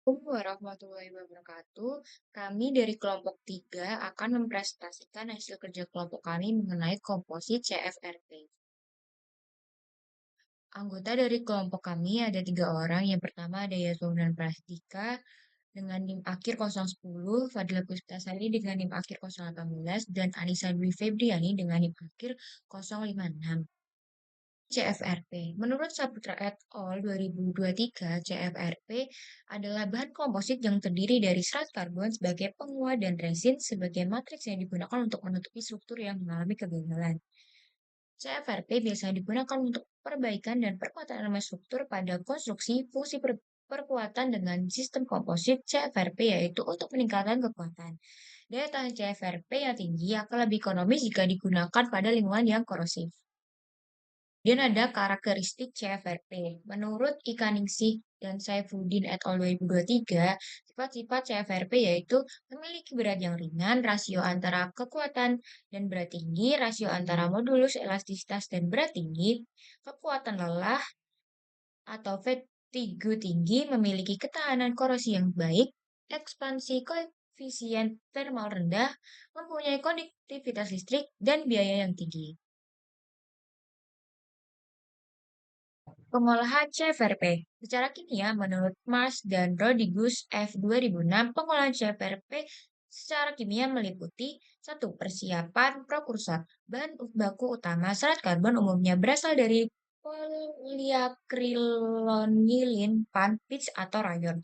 Assalamualaikum warahmatullahi wabarakatuh. Kami dari kelompok 3 akan mempresentasikan hasil kerja kelompok kami mengenai komposit CFRP. Anggota dari kelompok kami ada 3 orang. Yang pertama ada Yasmin Prastika dengan NIM akhir 010, Fadila Puspitasari dengan NIM akhir 018, dan Anissa Dwi Febriani dengan NIM akhir 056. CFRP. Menurut Saputra et al. 2023, CFRP adalah bahan komposit yang terdiri dari serat karbon sebagai penguat dan resin sebagai matriks yang digunakan untuk menutupi struktur yang mengalami kegagalan. CFRP biasanya digunakan untuk perbaikan dan perkuatan elemen struktur pada konstruksi fungsi perkuatan dengan sistem komposit CFRP, yaitu untuk peningkatan kekuatan. Daya tahan CFRP yang tinggi akan lebih ekonomis jika digunakan pada lingkungan yang korosif. Kemudian ada karakteristik CFRP. Menurut Ikaningsih dan Saifuddin et al. 2023, sifat-sifat CFRP yaitu memiliki berat yang ringan, rasio antara kekuatan dan berat tinggi, rasio antara modulus elastisitas dan berat tinggi, kekuatan lelah atau fatigue tinggi, memiliki ketahanan korosi yang baik, ekspansi koefisien thermal rendah, mempunyai konduktivitas listrik, dan biaya yang tinggi. Pengolahan CFRP. Secara kimia, menurut Mars dan Rodriguez F. 2006, pengolahan CFRP secara kimia meliputi 1. Persiapan prokursor. Bahan baku utama serat karbon umumnya berasal dari poliakrilonilin, pan, pitch, atau rayon.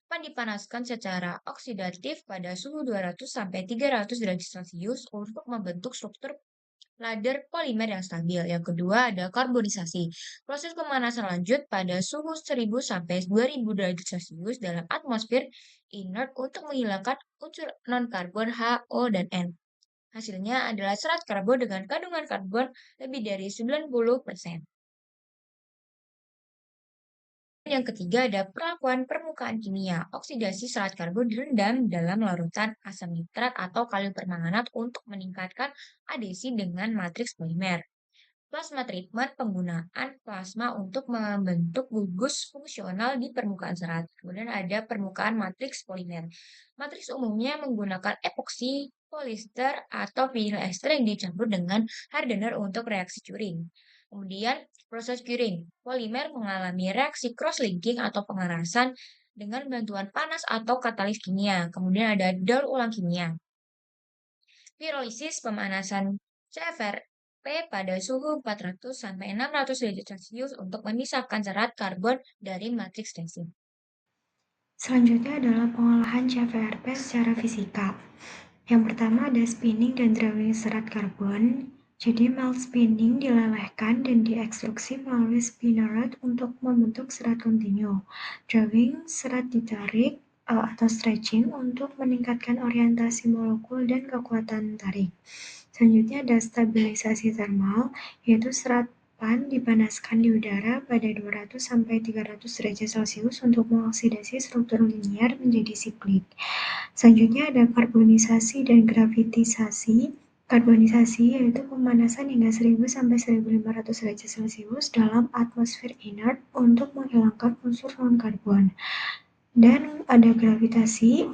Pan dipanaskan secara oksidatif pada suhu 200 sampai 300 derajat Celcius untuk membentuk struktur ladder polimer yang stabil. Yang kedua ada karbonisasi. Proses pemanasan lanjut pada suhu 1000 sampai 2000 derajat Celcius dalam atmosfer inert untuk menghilangkan unsur non-karbon H, O, dan N. Hasilnya adalah serat karbon dengan kandungan karbon lebih dari 90%. Yang ketiga ada perlakuan permukaan kimia. Oksidasi serat karbon direndam dalam larutan asam nitrat atau kalium permanganat untuk meningkatkan adesi dengan matriks polimer. Plasma treatment, penggunaan plasma untuk membentuk gugus fungsional di permukaan serat. Kemudian ada permukaan matriks polimer. Matriks umumnya menggunakan epoksi, polyester, atau vinyl ester yang dicampur dengan hardener untuk reaksi curing. Kemudian proses curing. Polimer mengalami reaksi cross-linking atau pengerasan dengan bantuan panas atau katalis kimia. Kemudian ada daur ulang kimia. Pirolisis, pemanasan CFR pada suhu 400 sampai 600 derajat Celcius untuk memisahkan serat karbon dari matriks resin. Selanjutnya adalah pengolahan CFRP secara fisika. Yang pertama ada spinning dan drawing serat karbon. Jadi melt spinning dilelehkan dan diekstruksi melalui spinneret untuk membentuk serat kontinu. Drawing serat ditarik atau stretching untuk meningkatkan orientasi molekul dan kekuatan tarik. Selanjutnya ada stabilisasi thermal, yaitu serat pan dipanaskan di udara pada 200 sampai 300 derajat Celcius untuk mengoksidasi struktur linier menjadi siklik. Selanjutnya ada karbonisasi dan gravitisasi. Karbonisasi yaitu pemanasan hingga 1000 sampai 1500 derajat Celcius dalam atmosfer inert untuk menghilangkan unsur non-karbon. Dan ada gravitasi,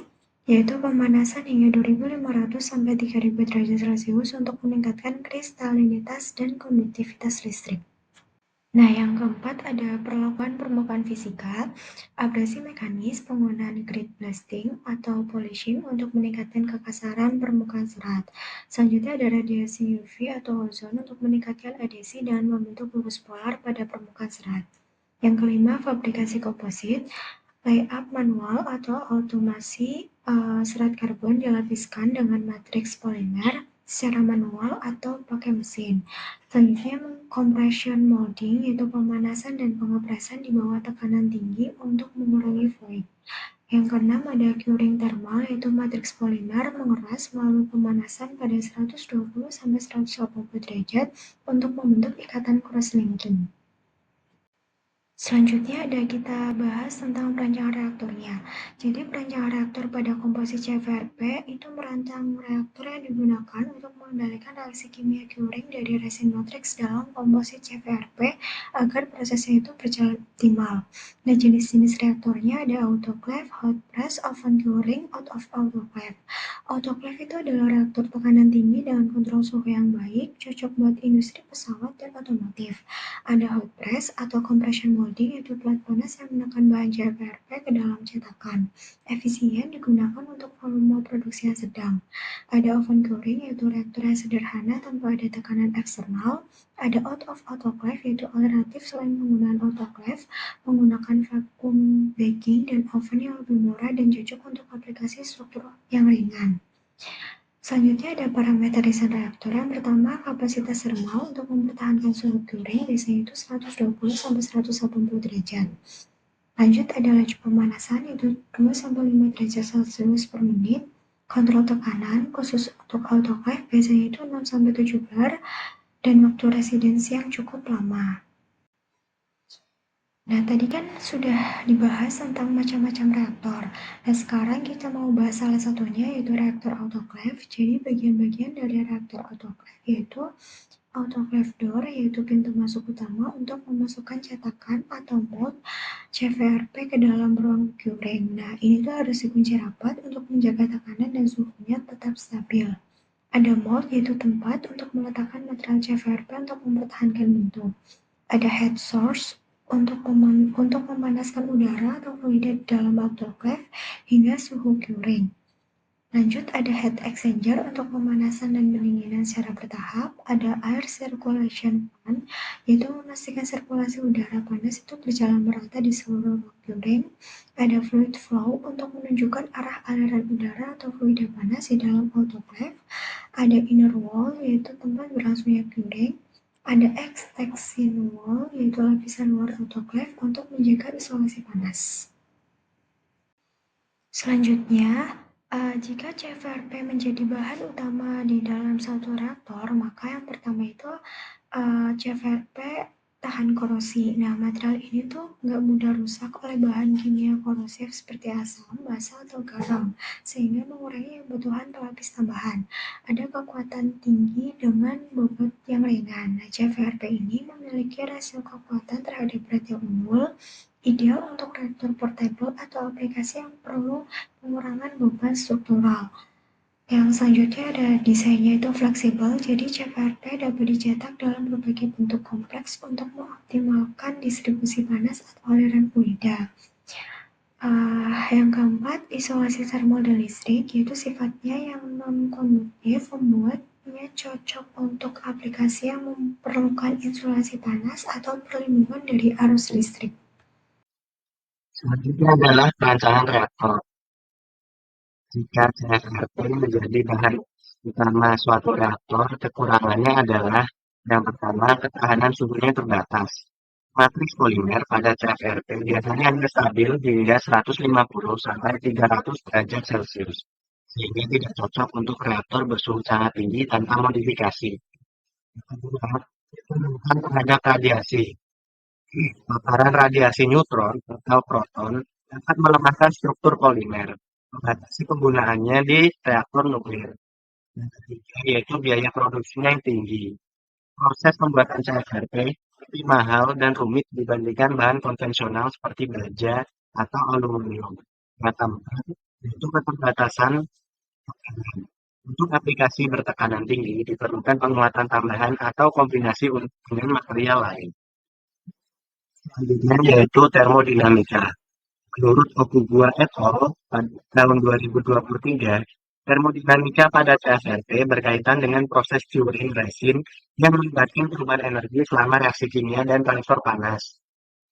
yaitu pemanasan hingga 2500 sampai 3000 derajat Celcius untuk meningkatkan kristalinitas dan konduktivitas listrik. Nah, yang keempat ada perlakuan permukaan fisika, abrasi mekanis, penggunaan grit blasting atau polishing untuk meningkatkan kekasaran permukaan serat. Selanjutnya ada radiasi UV atau ozon untuk meningkatkan adesi dan membentuk gugus polar pada permukaan serat. Yang kelima, fabrikasi komposit, layup manual atau automasi serat karbon dilapiskan dengan matriks polimer secara manual atau pakai mesin. Selanjutnya, compression molding yaitu pemanasan dan pengepresan di bawah tekanan tinggi untuk mengurangi void. Yang keenam ada curing thermal yaitu matriks polimer mengeras melalui pemanasan pada 120 sampai 180 derajat untuk membentuk ikatan cross-linking. Selanjutnya ada kita bahas tentang perancangan reaktornya. Jadi perancangan reaktor pada komposit CFRP itu merancang reaktor yang digunakan untuk mengendalikan reaksi kimia curing dari resin matriks dalam komposit CFRP agar prosesnya itu berjalan optimal. Nah, jenis-jenis reaktornya ada autoclave, hot press, oven curing, out of autoclave. Autoclave itu adalah reaktor tekanan tinggi dengan kontrol suhu yang baik, cocok buat industri pesawat dan otomotif. Ada hot press atau compression molding, yaitu plat panas yang menekan bahan CFRP ke dalam cetakan. Efisien digunakan untuk volume produksi yang sedang. Ada oven curing, yaitu reaktor yang sederhana tanpa ada tekanan eksternal. Ada out of autoclave, yaitu alternatif selain penggunaan autoclave, menggunakan vacuum baking dan oven yang lebih murah dan cocok untuk aplikasi struktur yang ringan. Selanjutnya ada parameter desain reaktor. Yang pertama, kapasitas termal untuk mempertahankan suhu curing, biasanya itu 120-180 derajat. Lanjut ada laju pemanasan, yaitu 2-5 derajat Celcius per menit. Kontrol tekanan, khusus untuk autoclave, biasanya itu 6-7 bar, dan waktu residensi yang cukup lama. Nah, tadi kan sudah dibahas tentang macam-macam reaktor. Nah, sekarang kita mau bahas salah satunya, yaitu reaktor autoclave. Jadi, bagian-bagian dari reaktor autoclave yaitu autoclave door, yaitu pintu masuk utama untuk memasukkan cetakan atau mold CVRP ke dalam ruang curing. Nah, ini tuh harus dikunci rapat untuk menjaga tekanan dan suhunya tetap stabil. Ada mold, yaitu tempat untuk meletakkan material CVRP untuk mempertahankan bentuk. Ada head source untuk memanaskan udara atau fluida dalam autoclave hingga suhu curing. Lanjut ada heat exchanger untuk pemanasan dan pendinginan secara bertahap. Ada air circulation fan, yaitu memastikan sirkulasi udara panas itu berjalan merata di seluruh ruang curing. Ada fluid flow untuk menunjukkan arah aliran udara atau fluida panas di dalam autoclave. Ada inner wall, yaitu tempat berlangsungnya curing. Ada extraction wall, yaitu lapisan luar autoclave untuk menjaga isolasi panas. Selanjutnya, jika CVRP menjadi bahan utama di dalam satu reaktor, maka yang pertama itu CVRP tahan korosi. Nah, material ini tuh nggak mudah rusak oleh bahan kimia korosif seperti asam, basa, atau garam, sehingga mengurangi kebutuhan pelapis tambahan. Ada kekuatan tinggi dengan bobot yang ringan. Nah, CVRP ini memiliki rasio kekuatan terhadap berat yang unggul, ideal untuk reaktor portable atau aplikasi yang perlu pengurangan beban struktural. Yang selanjutnya ada desainnya itu fleksibel, jadi CVRP dapat dicetak dalam berbagai bentuk kompleks untuk mengoptimalkan distribusi panas atau aliran fluida. Yang keempat, isolasi termal dan listrik, yaitu sifatnya yang non-konduktif, membuatnya cocok untuk aplikasi yang memerlukan insulasi panas atau perlindungan dari arus listrik. Selanjutnya adalah perancangan reaktor. Jika CFRP menjadi bahan utama suatu reaktor, kekurangannya adalah yang pertama, ketahanan suhunya terbatas. Matriks polimer pada CFRP biasanya hanya stabil hingga 150 sampai 300 derajat Celcius, sehingga tidak cocok untuk reaktor bersuhu sangat tinggi tanpa modifikasi. Kedua, pemenuhan terhadap radiasi. Paparan radiasi neutron atau proton dapat melemahkan struktur polimer, membatasi penggunaannya di reaktor nuklir. Yang ketiga yaitu biaya produksinya yang tinggi. Proses pembuatan CFRP lebih mahal dan rumit dibandingkan bahan konvensional seperti baja atau aluminium. Yang keempat, yaitu keterbatasan tekanan. Untuk aplikasi bertekanan tinggi diperlukan penguatan tambahan atau kombinasi dengan material lain. Selanjutnya yaitu termodinamika. Menurut Okugawa et al. Pada tahun 2023, termodinamika pada CFRP berkaitan dengan proses curing resin yang melibatkan perubahan energi selama reaksi kimia dan transfer panas.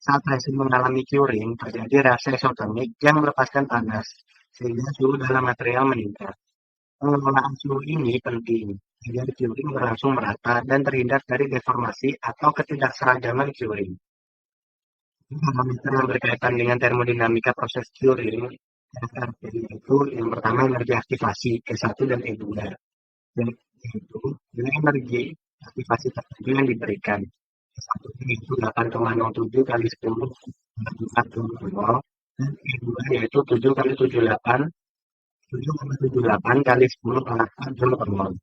Saat resin mengalami curing, terjadi reaksi eksotermik yang melepaskan panas, sehingga suhu dalam material meningkat. Pengelolaan suhu ini penting agar curing berlangsung merata dan terhindar dari deformasi atau ketidakseragaman curing. Parameter yang berkaitan dengan termodinamika proses curing itu yang pertama energi aktivasi E1 dan E2, yaitu nilai energi aktivasi tertentu yang diberikan. E1 yaitu 8,07 kali 10 dan E2 yaitu 7,78 kali 10 Joule per mol.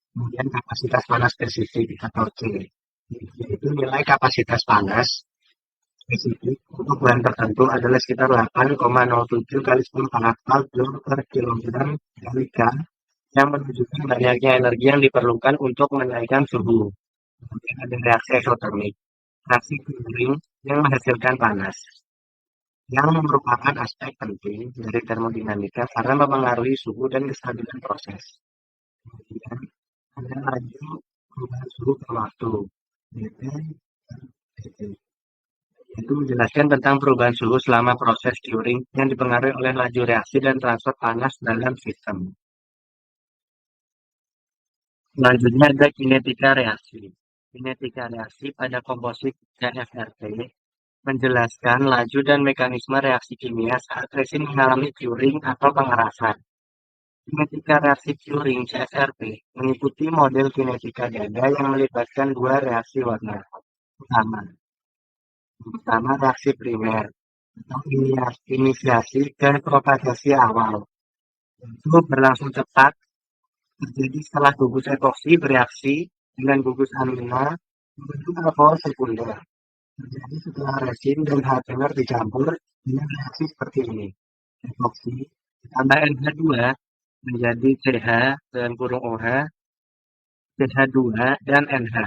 Kemudian kapasitas panas spesifik atau C, yaitu nilai kapasitas panas spesifik untuk bahan tertentu adalah sekitar 8,07 kali 10 pascal joule per kilogram kali K, yang menunjukkan banyaknya energi yang diperlukan untuk menaikkan suhu. Kemudian ada reaksi eksotermik, reaksi cooling yang menghasilkan panas, yang merupakan aspek penting dari termodinamika karena mempengaruhi suhu dan kestabilan proses. Kemudian ada laju perubahan suhu per waktu, DT dan PT, yaitu menjelaskan tentang perubahan suhu selama proses curing yang dipengaruhi oleh laju reaksi dan transfer panas dalam sistem. Selanjutnya ada kinetika reaksi. Kinetika reaksi pada komposit CFRP menjelaskan laju dan mekanisme reaksi kimia saat resin mengalami curing atau pengerasan. Kinetika reaksi curing CFRP mengikuti model kinetika ganda yang melibatkan dua reaksi warna utama. Yang pertama reaksi primer atau inisiasi dan propagasi awal. Itu berlangsung cepat terjadi setelah gugus epoksi bereaksi dengan gugus amina membentuk alkohol sekunder. Terjadi setelah resin dan H-primer dicampur dengan reaksi seperti ini. Epoksi ditambah NH2 menjadi CH dan kurung OH, CH2 dan NH.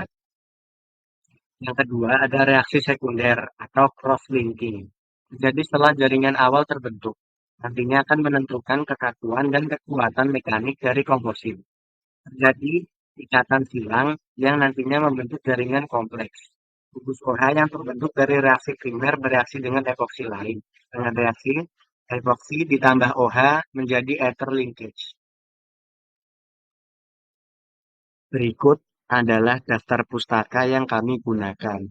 Yang kedua ada reaksi sekunder atau cross-linking. Jadi setelah jaringan awal terbentuk, nantinya akan menentukan kekakuan dan kekuatan mekanik dari komposit. Terjadi ikatan silang yang nantinya membentuk jaringan kompleks. Gugus OH yang terbentuk dari reaksi primer bereaksi dengan epoksi lain. Dengan reaksi epoksi ditambah OH menjadi ether linkage. Berikut adalah daftar pustaka yang kami gunakan.